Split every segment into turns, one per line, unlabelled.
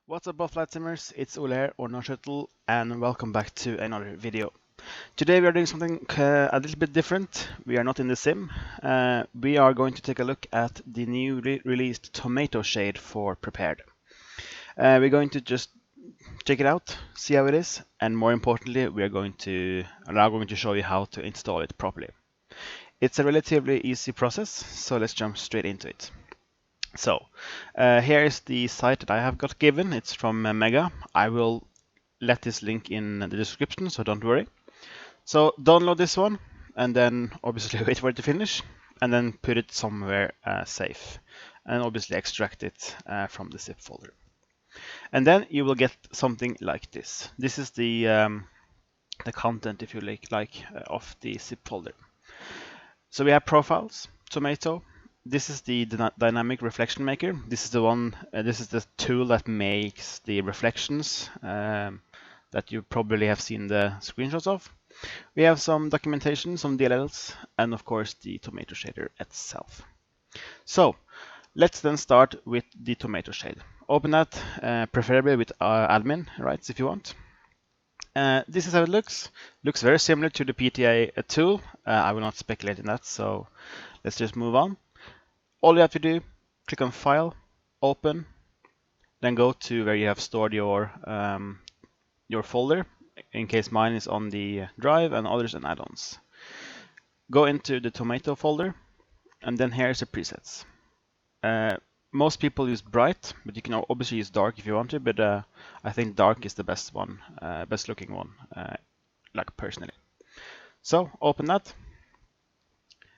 What's up, flight simmers? It's Ole here, or Untitled, and welcome back to another video. Today we are doing something a little bit different. We are not in the sim. We are going to take a look at the newly released Tomatoshade for Prepared. We're going to just check it out, see how it is, and more importantly, we are going to show you how to install it properly. It's a relatively easy process, so let's jump straight into it. So, here is the site that I have got given. It's from Mega. I will let this link in the description, so don't worry. So, download this one, and then obviously wait for it to finish, and then put it somewhere safe, and obviously extract it from the zip folder. And then you will get something like this. This is the content, if you like, of the zip folder. So we have profiles, tomato. This is the dynamic reflection maker. This is the one. This is the tool that makes the reflections that you probably have seen the screenshots of. We have some documentation, some DLLs, and of course the tomato shader itself. So let's then start with the tomato shade. Open that, preferably with admin rights if you want. This is how it looks. Looks very similar to the PTA tool. I will not speculate in that, so let's just move on. All you have to do, click on File, Open, then go to where you have stored your folder, in case mine is on the drive and others and add-ons. Go into the tomato folder, and then here's the presets. Most people use bright, but you can obviously use dark if you want to, but I think dark is the best one, best looking one, like personally. So open that.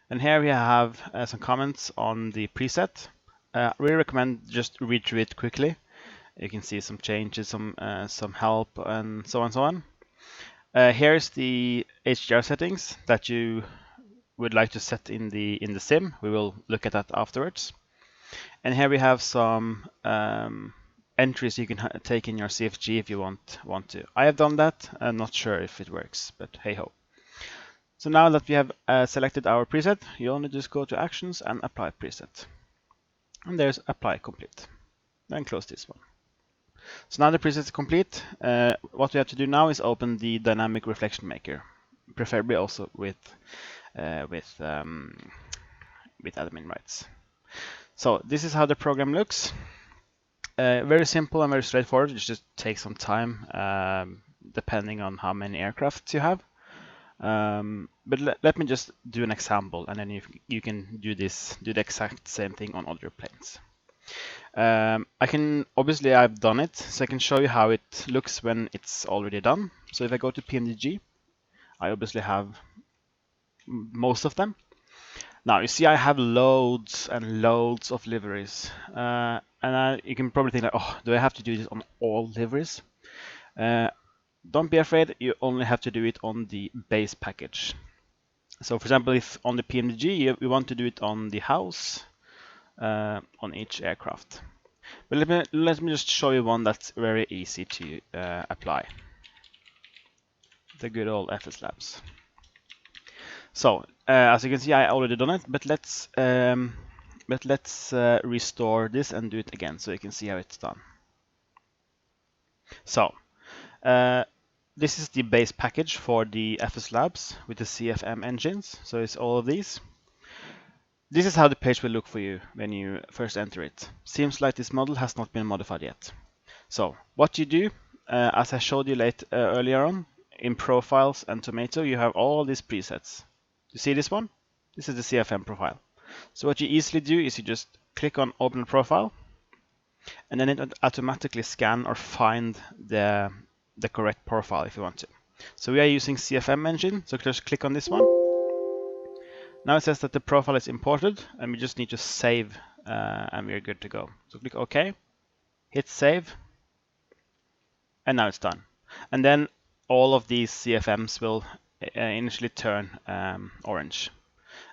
And here we have some comments on the preset. I really recommend just read through it quickly. You can see some changes, some help, and so on and so on. Here's the Hdr settings that you would like to set in the sim. We will look at that afterwards. And here we have some entries you can take in your CFG if you want to. I have done that. I'm not sure if it works, but hey ho. So now that we have selected our preset, you only just go to Actions and Apply Preset. And there's Apply Complete. Then close this one. So now the preset is complete. What we have to do now is open the Dynamic Reflection Maker, preferably also with admin rights. So this is how the program looks. Very simple and very straightforward. It just takes some time, depending on how many aircraft you have. But let me just do an example, and then you can do the exact same thing on other planes. I've done it, so I can show you how it looks when it's already done. So if I go to PMDG, I obviously have most of them. Now you see I have loads and loads of liveries, and you can probably think like, oh, do I have to do this on all liveries? Don't be afraid, you only have to do it on the base package. So for example, if on the PMDG you want to do it on the house, on each aircraft. But let me just show you one that's very easy to apply. The good old FS Labs. So as you can see, I already done it, but let's restore this and do it again so you can see how it's done. So this is the base package for the FS Labs with the CFM engines. So it's all of these. This is how the page will look for you when you first enter it. Seems like this model has not been modified yet. So what you do, as I showed you earlier on, in Profiles and Tomato, you have all these presets. You see this one? This is the CFM profile. So what you easily do is you just click on Open Profile, and then it automatically scan or find the correct profile if you want to. So we are using CFM engine, so just click on this one. Now it says that the profile is imported, and we just need to save, and we're good to go. So click OK, hit save, and now it's done. And then all of these CFMs will initially turn orange.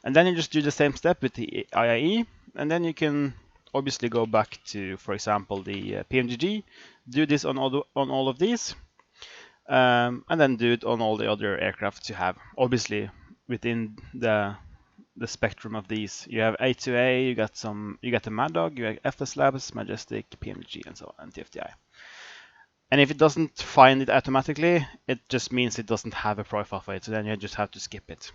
And then you just do the same step with the IIE, and then you can obviously go back to, for example, the PMDG, do this on all of these, and then do it on all the other aircraft you have, obviously within the the spectrum of these. You have A2A, you got the Mad Dog, you have FS Labs, Majestic, PMG, and so on, and TFTI. And if it doesn't find it automatically, it just means it doesn't have a profile for it. So then you just have to skip it.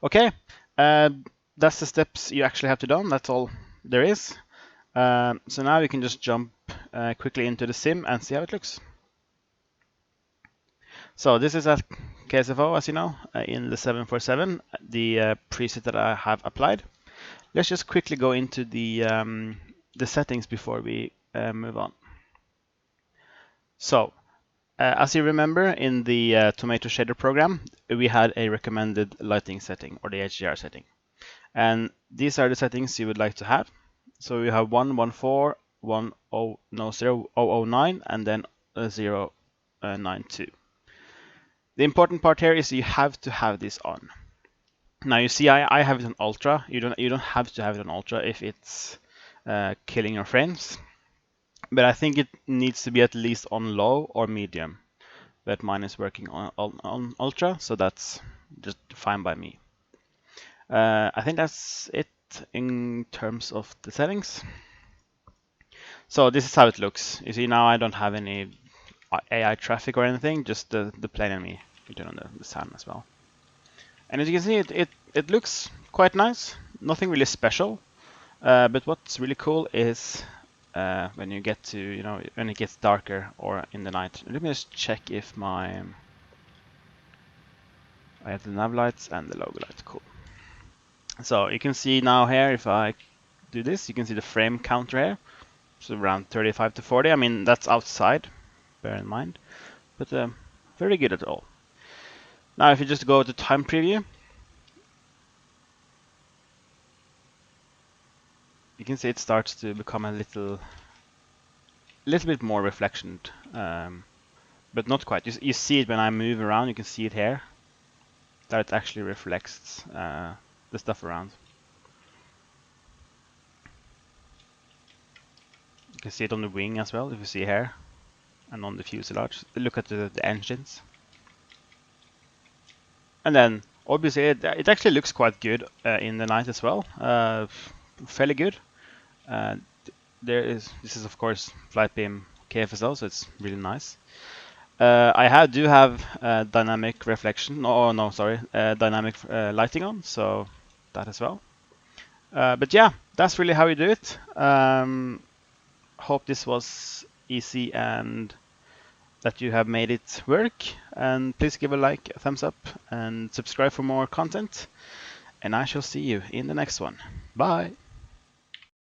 Okay, that's the steps you actually have to do. That's all there is. So now we can just jump quickly into the sim and see how it looks. So this is a KSFO, as you know, in the 747, the preset that I have applied. Let's just quickly go into the settings before we move on. So, as you remember, in the Tomatoshade program, we had a recommended lighting setting, or the Hdr setting. And these are the settings you would like to have. So we have 114, 009, and then 092. The important part here is you have to have this on. Now you see I have it on ultra. You don't have to have it on ultra if it's killing your frames. But I think it needs to be at least on low or medium. But mine is working on ultra, so that's just fine by me. I think that's it in terms of the settings. So this is how it looks. You see now I don't have any AI traffic or anything, just the plain enemy. You turn on the SAN as well. And as you can see, it looks quite nice. Nothing really special. But what's really cool is when you get to, when it gets darker or in the night. Let me just check if I have the nav lights and the logo lights. Cool. So you can see now here, if I do this, you can see the frame counter here. So around 35 to 40. I mean, that's outside, bear in mind. But very good at all. Now if you just go to time preview, you can see it starts to become a little bit more reflection, but not quite. You see it when I move around. You can see it here, that it actually reflects the stuff around. You can see it on the wing as well, if you see here, and on the fuselage. Look at the engines. And then obviously it actually looks quite good in the night as well. Fairly good. This is of course flight beam KFSO, so it's really nice. I do have dynamic reflection. Dynamic lighting on, so that as well. But yeah, that's really how you do it. Hope this was easy and that you have made it work. And please give a like, a thumbs up, and subscribe for more content. And I shall see you in the next one. Bye!